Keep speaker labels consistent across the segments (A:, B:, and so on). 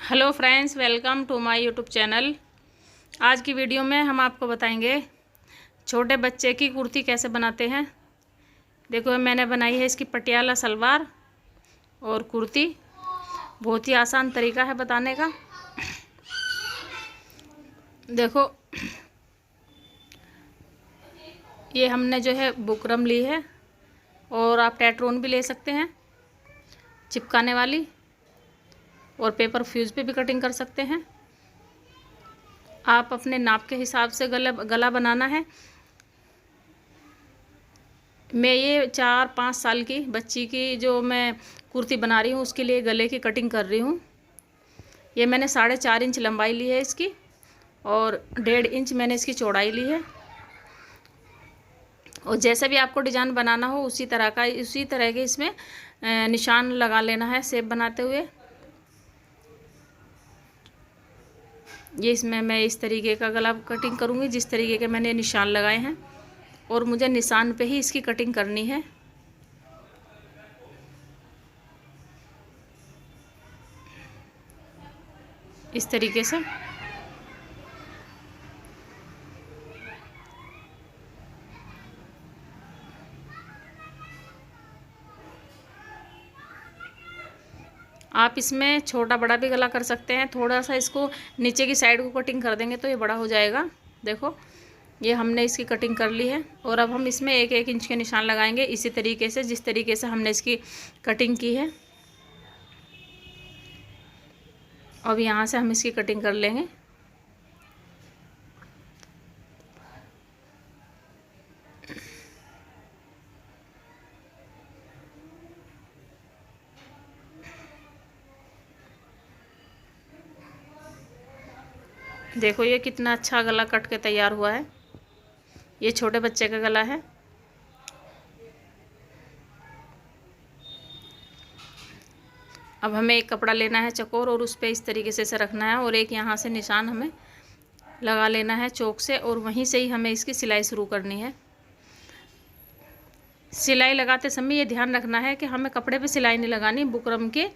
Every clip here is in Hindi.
A: Hello friends, welcome to my YouTube channel. आज की वीडियो में हम आपको बताएंगे छोटे बच्चे की कुर्ती कैसे बनाते हैं। देखो, मैंने बनाई है इसकी पटियाला सलवार और कुर्ती। बहुत ही आसान तरीका है बताने का। देखो, ये हमने जो है बुकरम ली है और आप टेट्रोन भी ले सकते हैं, चिपकाने वाली, और पेपर फ्यूज़ पे भी कटिंग कर सकते हैं। आप अपने नाप के हिसाब से गला बनाना है। मैं ये 4-5 साल की बच्ची की जो मैं कुर्ती बना रही हूँ उसके लिए गले की कटिंग कर रही हूँ। ये मैंने 4.5 इंच लंबाई ली है इसकी और 1.5 इंच मैंने इसकी चौड़ाई ली है। और जैसे भी आपको डिज़ाइन बनाना हो उसी तरह के इसमें निशान लगा लेना है शेप बनाते हुए। ये इसमें मैं इस तरीके का गला कटिंग करूँगी जिस तरीके के मैंने निशान लगाए हैं, और मुझे निशान पे ही इसकी कटिंग करनी है। इस तरीके से आप इसमें छोटा बड़ा भी गला कर सकते हैं। थोड़ा सा इसको नीचे की साइड को कटिंग कर देंगे तो ये बड़ा हो जाएगा। देखो, ये हमने इसकी कटिंग कर ली है और अब हम इसमें 1-1 इंच के निशान लगाएंगे इसी तरीके से जिस तरीके से हमने इसकी कटिंग की है। अब यहाँ से हम इसकी कटिंग कर लेंगे। देखो, ये कितना अच्छा गला कट के तैयार हुआ है। ये छोटे बच्चे का गला है। अब हमें एक कपड़ा लेना है चौकोर और उस पर इस तरीके से रखना है और एक यहाँ से निशान हमें लगा लेना है चौक से, और वहीं से ही हमें इसकी सिलाई शुरू करनी है। सिलाई लगाते समय ये ध्यान रखना है कि हमें कपड़े पे सिलाई नहीं लगानी, बुकरम के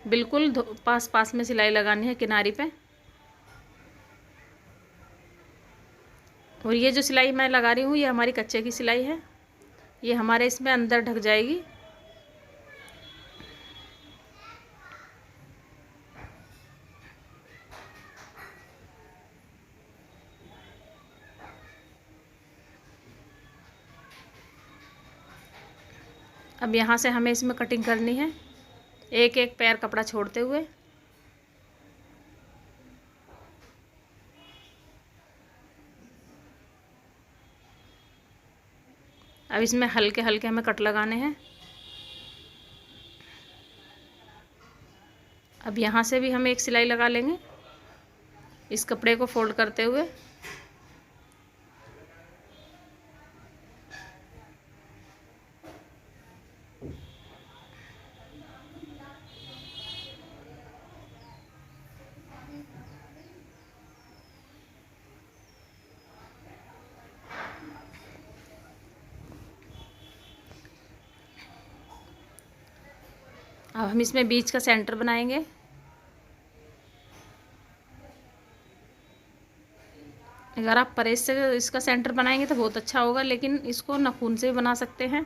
A: बिल्कुल पास में सिलाई लगानी है किनारी पे। और ये जो सिलाई मैं लगा रही हूँ ये हमारी कच्चे की सिलाई है, ये हमारे इसमें अंदर ढक जाएगी। अब यहाँ से हमें इसमें कटिंग करनी है एक एक पैर कपड़ा छोड़ते हुए। अब इसमें हल्के हल्के हमें कट लगाने हैं। अब यहाँ से भी हम एक सिलाई लगा लेंगे इस कपड़े को फोल्ड करते हुए। अब हम इसमें बीच का सेंटर बनाएंगे। अगर आप परेस से इसका सेंटर बनाएंगे तो बहुत अच्छा होगा, लेकिन इसको नाखून से भी बना सकते हैं।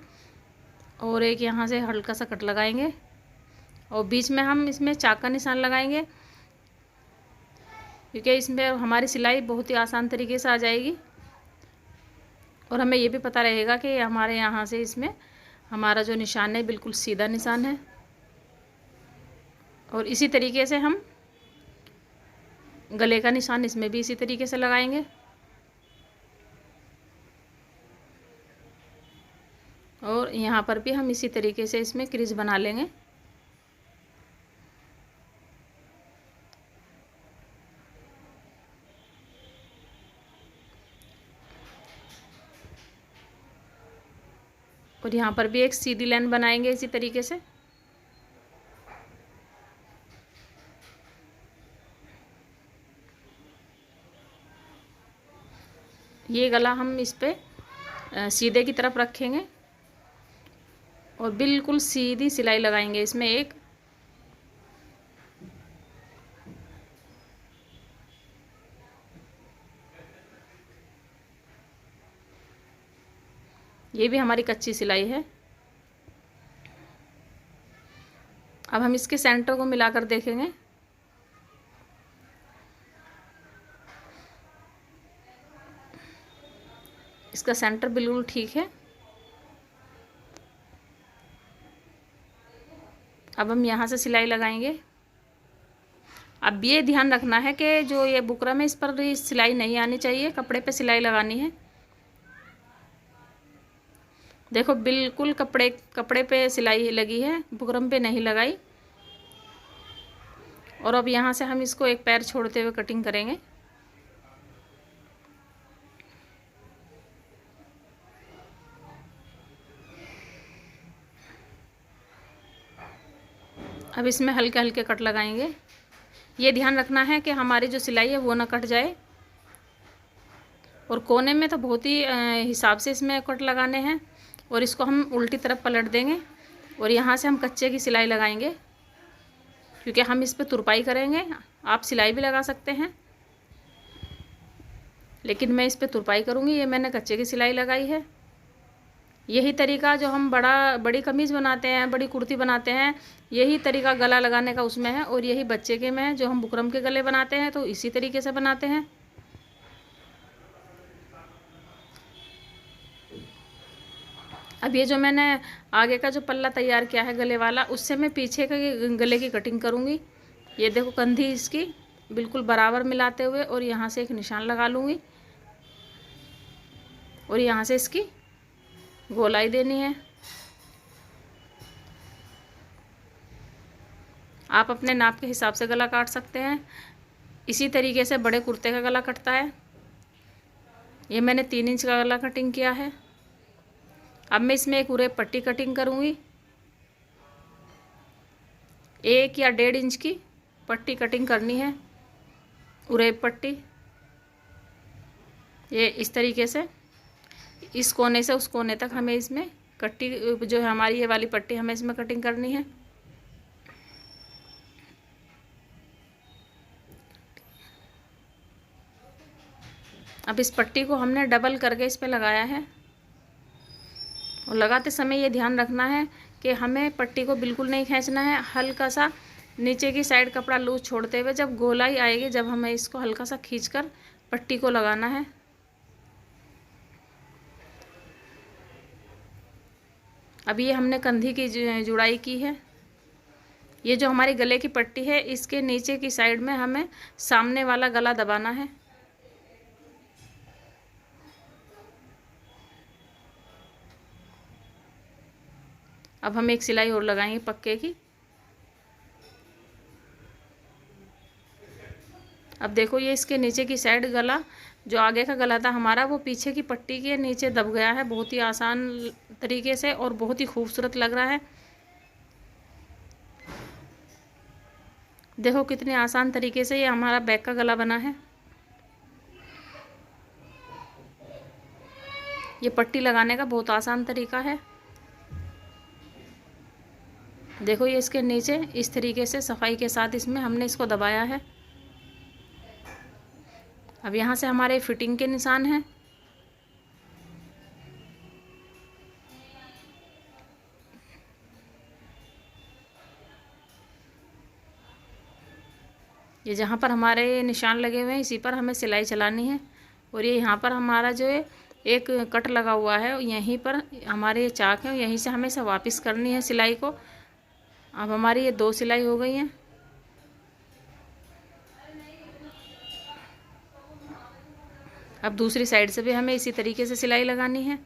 A: और एक यहाँ से हल्का सा कट लगाएंगे और बीच में हम इसमें चाक का निशान लगाएंगे, क्योंकि इसमें हमारी सिलाई बहुत ही आसान तरीके से आ जाएगी। और हमें ये भी पता रहेगा कि हमारे यहाँ से इसमें हमारा जो निशान है बिल्कुल सीधा निशान है। और इसी तरीके से हम गले का निशान इसमें भी इसी तरीके से लगाएंगे। और यहाँ पर भी हम इसी तरीके से इसमें क्रीज बना लेंगे। और यहाँ पर भी एक सीधी लाइन बनाएंगे इसी तरीके से। ये गला हम इस पे सीधे की तरफ रखेंगे और बिल्कुल सीधी सिलाई लगाएंगे इसमें एक। ये भी हमारी कच्ची सिलाई है। अब हम इसके सेंटर को मिलाकर देखेंगे। इसका सेंटर बिल्कुल ठीक है। अब हम यहाँ से सिलाई लगाएंगे। अब ये ध्यान रखना है कि जो ये बुकरम है इस पर सिलाई नहीं आनी चाहिए, कपड़े पे सिलाई लगानी है। देखो बिल्कुल कपड़े पे सिलाई लगी है, बुकरम पे नहीं लगाई। और अब यहाँ से हम इसको एक पैर छोड़ते हुए कटिंग करेंगे। अब इसमें हल्के हल्के कट लगाएंगे। ये ध्यान रखना है कि हमारी जो सिलाई है वो ना कट जाए। और कोने में तो बहुत ही हिसाब से इसमें कट लगाने हैं। और इसको हम उल्टी तरफ पलट देंगे और यहाँ से हम कच्चे की सिलाई लगाएंगे, क्योंकि हम इस पर तुरपाई करेंगे। आप सिलाई भी लगा सकते हैं, लेकिन मैं इस पर तुरपाई करूँगी। ये मैंने कच्चे की सिलाई लगाई है। यही तरीका जो हम बड़ी कमीज़ बनाते हैं, बड़ी कुर्ती बनाते हैं, यही तरीका गला लगाने का उसमें है। और यही बच्चे के में है, जो हम बुकरम के गले बनाते हैं तो इसी तरीके से बनाते हैं। अब ये जो मैंने आगे का जो पल्ला तैयार किया है गले वाला, उससे मैं पीछे के गले की कटिंग करूँगी। ये देखो कंधी इसकी बिल्कुल बराबर मिलाते हुए, और यहाँ से एक निशान लगा लूँगी और यहाँ से इसकी गोलाई देनी है। आप अपने नाप के हिसाब से गला काट सकते हैं। इसी तरीके से बड़े कुर्ते का गला कटता है। ये मैंने 3 इंच का गला कटिंग किया है। अब मैं इसमें एक उरेब पट्टी कटिंग करूँगी। 1 या 1.5 इंच की पट्टी कटिंग करनी है, उरेब पट्टी। ये इस तरीके से इस कोने से उस कोने तक हमें इसमें कट्टी, जो है हमारी ये वाली पट्टी, हमें इसमें कटिंग करनी है। अब इस पट्टी को हमने डबल करके इस पे लगाया है। और लगाते समय ये ध्यान रखना है कि हमें पट्टी को बिल्कुल नहीं खींचना है। हल्का सा नीचे की साइड कपड़ा लूज छोड़ते हुए जब गोलाई आएगी, जब हमें इसको हल्का सा खींचकर पट्टी को लगाना है। अब ये हमने कंधी की जुड़ाई की है। ये जो हमारी गले की पट्टी है, इसके नीचे की साइड में हमें सामने वाला गला दबाना है। अब हम एक सिलाई और लगाएंगे पक्के की। अब देखो ये इसके नीचे की साइड गला, जो आगे का गला था हमारा, वो पीछे की पट्टी के नीचे दब गया है, बहुत ही आसान तरीके से, और बहुत ही खूबसूरत लग रहा है। देखो कितने आसान तरीके से ये हमारा बैक का गला बना है। ये पट्टी लगाने का बहुत आसान तरीका है। देखो ये इसके नीचे इस तरीके से सफाई के साथ इसमें हमने इसको दबाया है। अब यहाँ से हमारे फिटिंग के निशान हैं। ये जहाँ पर हमारे निशान लगे हुए हैं, इसी पर हमें सिलाई चलानी है। और ये यहाँ पर हमारा जो है एक कट लगा हुआ है, यहीं पर हमारे ये चाक है, यहीं से हमें इसे वापस करनी है सिलाई को। अब हमारी ये 2 सिलाई हो गई हैं। अब दूसरी साइड से भी हमें इसी तरीके से सिलाई लगानी है।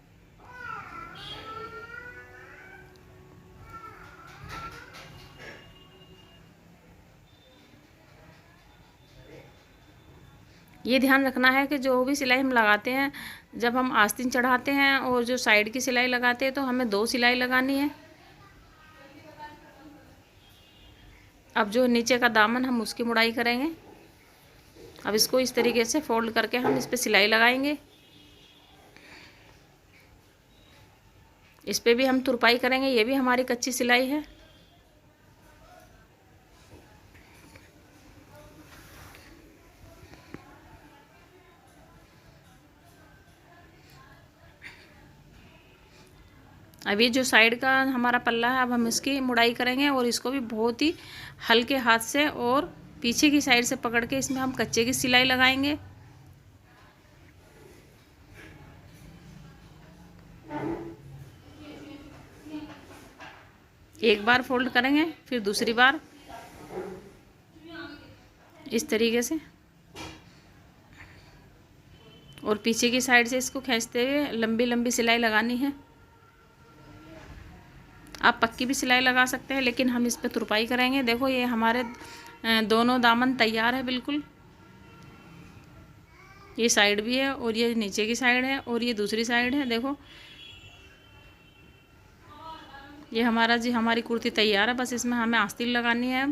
A: ये ध्यान रखना है कि जो भी सिलाई हम लगाते हैं, जब हम आस्तीन चढ़ाते हैं और जो साइड की सिलाई लगाते हैं, तो हमें 2 सिलाई लगानी है। अब जो नीचे का दामन, हम उसकी मुड़ाई करेंगे। अब इसको इस तरीके से फोल्ड करके हम इस पर सिलाई लगाएंगे। इस पर भी हम तुरपाई करेंगे। ये भी हमारी कच्ची सिलाई है। अब ये जो साइड का हमारा पल्ला है, अब हम इसकी मुड़ाई करेंगे और इसको भी बहुत ही हल्के हाथ से और पीछे की साइड से पकड़ के इसमें हम कच्चे की सिलाई लगाएंगे। एक बार फोल्ड करेंगे, फिर दूसरी बार इस तरीके से, और पीछे की साइड से इसको खींचते हुए लंबी लंबी सिलाई लगानी है। आप पक्की भी सिलाई लगा सकते हैं, लेकिन हम इस पर तुरपाई करेंगे। देखो ये हमारे दोनों दामन तैयार है बिल्कुल। ये साइड भी है और ये नीचे की साइड है और ये दूसरी साइड है। देखो ये हमारी कुर्ती तैयार है। बस इसमें हमें आस्तीन लगानी है।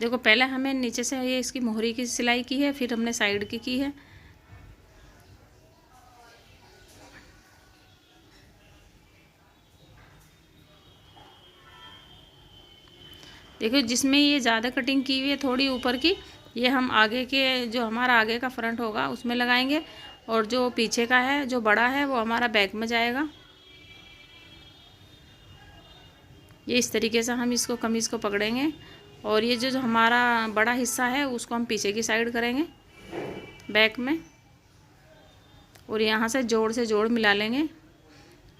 A: देखो पहले हमें नीचे से ये इसकी मोहरी की सिलाई की है, फिर हमने साइड की है। देखो जिसमें ये ज़्यादा कटिंग की हुई है थोड़ी ऊपर की, ये हम आगे के जो हमारा आगे का फ्रंट होगा उसमें लगाएंगे, और जो पीछे का है जो बड़ा है वो हमारा बैक में जाएगा। ये इस तरीके से हम इसको कमीज़ को पकड़ेंगे, और ये जो हमारा बड़ा हिस्सा है उसको हम पीछे की साइड करेंगे बैक में, और यहाँ से जोड़ मिला लेंगे।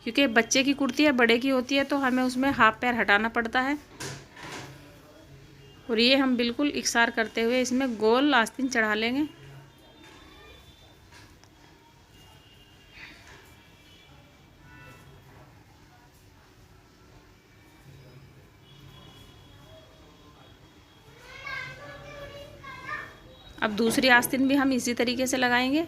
A: क्योंकि बच्चे की कुर्ती है, बड़े की होती है, तो हमें उसमें हाफ पैर हटाना पड़ता है। और ये हम बिल्कुल इकसार करते हुए इसमें गोल आस्तीन चढ़ा लेंगे। अब दूसरी आस्तीन भी हम इसी तरीके से लगाएंगे।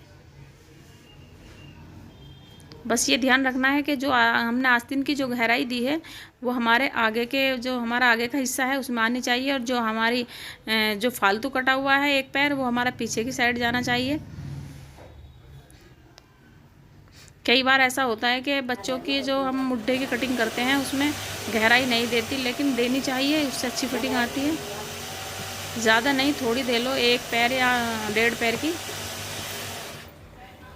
A: बस ये ध्यान रखना है कि जो हमने आस्तीन की जो गहराई दी है वो हमारे आगे के जो हमारा आगे का हिस्सा है उसमें आनी चाहिए, और जो हमारी जो फालतू कटा हुआ है एक पैर वो हमारा पीछे की साइड जाना चाहिए। कई बार ऐसा होता है कि बच्चों की जो हम मुड्ढे की कटिंग करते हैं उसमें गहराई नहीं देती, लेकिन देनी चाहिए, उससे अच्छी फिटिंग आती है। ज़्यादा नहीं, थोड़ी दे लो, एक पैर या 1.5 पैर की।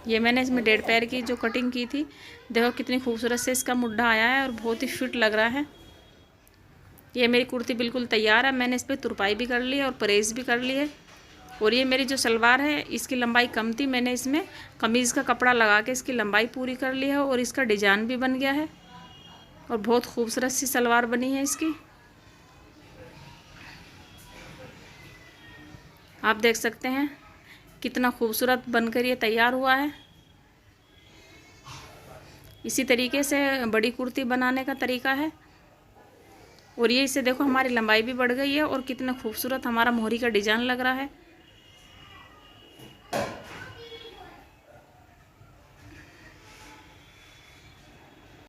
A: ये मैंने इसमें 1.5 पैर की जो कटिंग की थी। देखो कितनी खूबसूरत से इसका मुड्ढा आया है और बहुत ही फिट लग रहा है। ये मेरी कुर्ती बिल्कुल तैयार है। मैंने इस पर तुरपाई भी कर ली है और प्रेस भी कर ली है। और ये मेरी जो सलवार है इसकी लंबाई कम थी, मैंने इसमें कमीज़ का कपड़ा लगा के इसकी लंबाई पूरी कर ली है, और इसका डिजाइन भी बन गया है, और बहुत खूबसूरत सी सलवार बनी है इसकी। आप देख सकते हैं कितना खूबसूरत बनकर ये तैयार हुआ है। इसी तरीके से बड़ी कुर्ती बनाने का तरीका है। और ये इससे देखो हमारी लंबाई भी बढ़ गई है और कितना खूबसूरत हमारा मोहरी का डिज़ाइन लग रहा है।